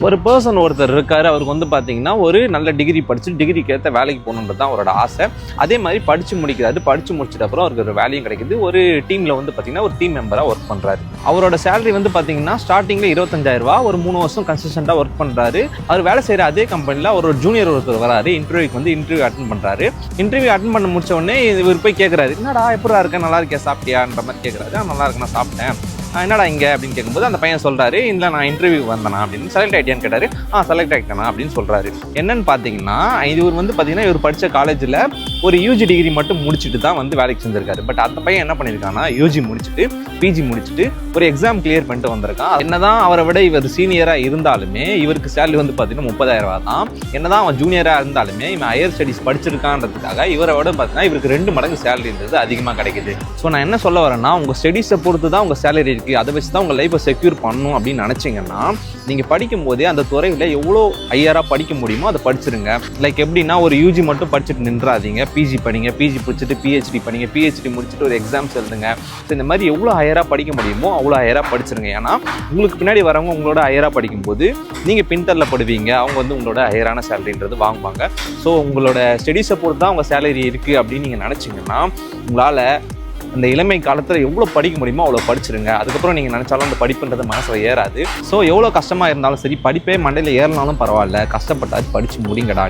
ஒரு பர்சன் ஒருத்தர் இருக்காரு, அவருக்கு வந்து பார்த்தீங்கன்னா ஒரு நல்ல டிகிரி படிச்சு டிகிரிக்கு ஏற்ற வேலைக்கு போகணுன்றது தான் அவரோட ஆசை. அதே மாதிரி படிச்சு முடிக்கிறாரு. படிச்சு முடிச்சிட்ட அப்புறம் அவருக்கு ஒரு வேலையும் கிடைக்குது. ஒரு டீம்ல வந்து பார்த்தீங்கன்னா ஒரு டீம் மெம்பரா ஒர்க் பண்றாரு. அவரோட சேலரி வந்து பார்த்தீங்கன்னா ஸ்டார்டிங்ல 25,000 ரூபாய். ஒரு 3 வருஷம் கன்சிஸ்டண்டா ஒர்க் பண்றாரு. அவர் வேலை செய்யற அதே கம்பெனில ஒரு ஜூனியர் ஒருத்தர் வராரு. இன்டர்வியூ அட்டன் பண்றாரு. இன்டர்வியூ அட்டன் பண்ண முடிச்ச உடனே இவர் போய் கேட்கறாரு, என்னடா எப்படா இருக்க, நல்லா இருக்கியா, சாப்பிட்டியான்ற மாதிரி கேட்கறாரு. நல்லா இருக்கு, நான் சாப்பிட்டேன். என்னடா இங்கே அப்படின்னு கேட்கும்போது அந்த பையன் சொல்கிறாரு, இல்லை நான் இன்டர்வியூ வந்தேனா அப்படின்னு. செலக்ட் ஆகிட்டியான்னு கேட்டார். செலக்ட் ஆகிட்டேனா அப்படின்னு சொல்கிறாரு. என்னன்னு பார்த்தீங்கன்னா இவர் வந்து பார்த்தீங்கன்னா இவர் படித்த காலேஜில் ஒரு யூஜி டிகிரி மட்டும் முடிச்சுட்டு தான் வந்து வேலைக்கு செஞ்சிருக்காரு. பட் அந்த பையன் என்ன பண்ணியிருக்காங்கன்னா யூஜி முடிச்சுட்டு பிஜி முடிச்சுட்டு ஒரு எக்ஸாம் கிளியர் பண்ணிட்டு வந்திருக்கான். என்னதான் அவரை விட இவர் சீனியராக இருந்தாலுமே இவருக்கு சேலரி வந்து பார்த்தீங்கன்னா 30,000 ரூபா தான். என்னதான் அவன் ஜூனியராக இருந்தாலுமே இவன் ஹையர் ஸ்டடீஸ் படிச்சிருக்கான்றதுக்காக இவரை விட பார்த்தீங்கன்னா இவருக்கு 2 மடங்கு சேலரின்றது அதிகமாக கிடைக்குது. ஸோ நான் என்ன சொல்ல வரேன்னா, உங்கள் ஸ்டடீஸை பொறுத்து தான் உங்கள் சேலரி, அதை வச்சு தான் உங்கள் லைஃப்பை செக்யூர் பண்ணணும் அப்படின்னு நினச்சிங்கன்னா நீங்கள் படிக்கும் போதே அந்த துறையில் எவ்வளோ ஹையராக படிக்க முடியுமோ அதை படிச்சிருங்க. லைக் எப்படின்னா ஒரு யூஜி மட்டும் படிச்சுட்டு நின்றாதீங்க, பிஜி படிங்க, பிஜி படிச்சுட்டு பிஹெச்டி படிங்க, பிஹெச்டி முடிச்சுட்டு ஒரு எக்ஸாம்ஸ் எழுதுங்க. ஸோ இந்த மாதிரி எவ்வளோ ஹையராக படிக்க முடியுமோ அவ்வளோ ஹையராக படிச்சிருங்க. ஏன்னா உங்களுக்கு பின்னாடி வரவங்க உங்களோட ஹையராக படிக்கும்போது நீங்கள் பின்தள்ள படுவீங்க, அவங்க வந்து உங்களோட ஹையரான சேலரின்றது வாங்குவாங்க. ஸோ உங்களோட ஸ்டடீஸை பொறுத்து தான் உங்கள் சேலரி இருக்குது அப்படின்னு நீங்கள் நினச்சிங்கன்னா உங்களால் அந்த இளமை காலத்தில் எவ்வளோ படிக்க முடியுமோ அவ்வளோ படிச்சிருங்க. அதுக்கப்புறம் நீங்கள் நினச்சாலும் அந்த படிப்புன்றது மனசில் ஏறாது. ஸோ எவ்வளோ கஷ்டமாக இருந்தாலும் சரி, படிப்பே மண்டையில் ஏறினாலும் பரவாயில்ல, கஷ்டப்பட்டாச்சு படித்து முடிங்கடா.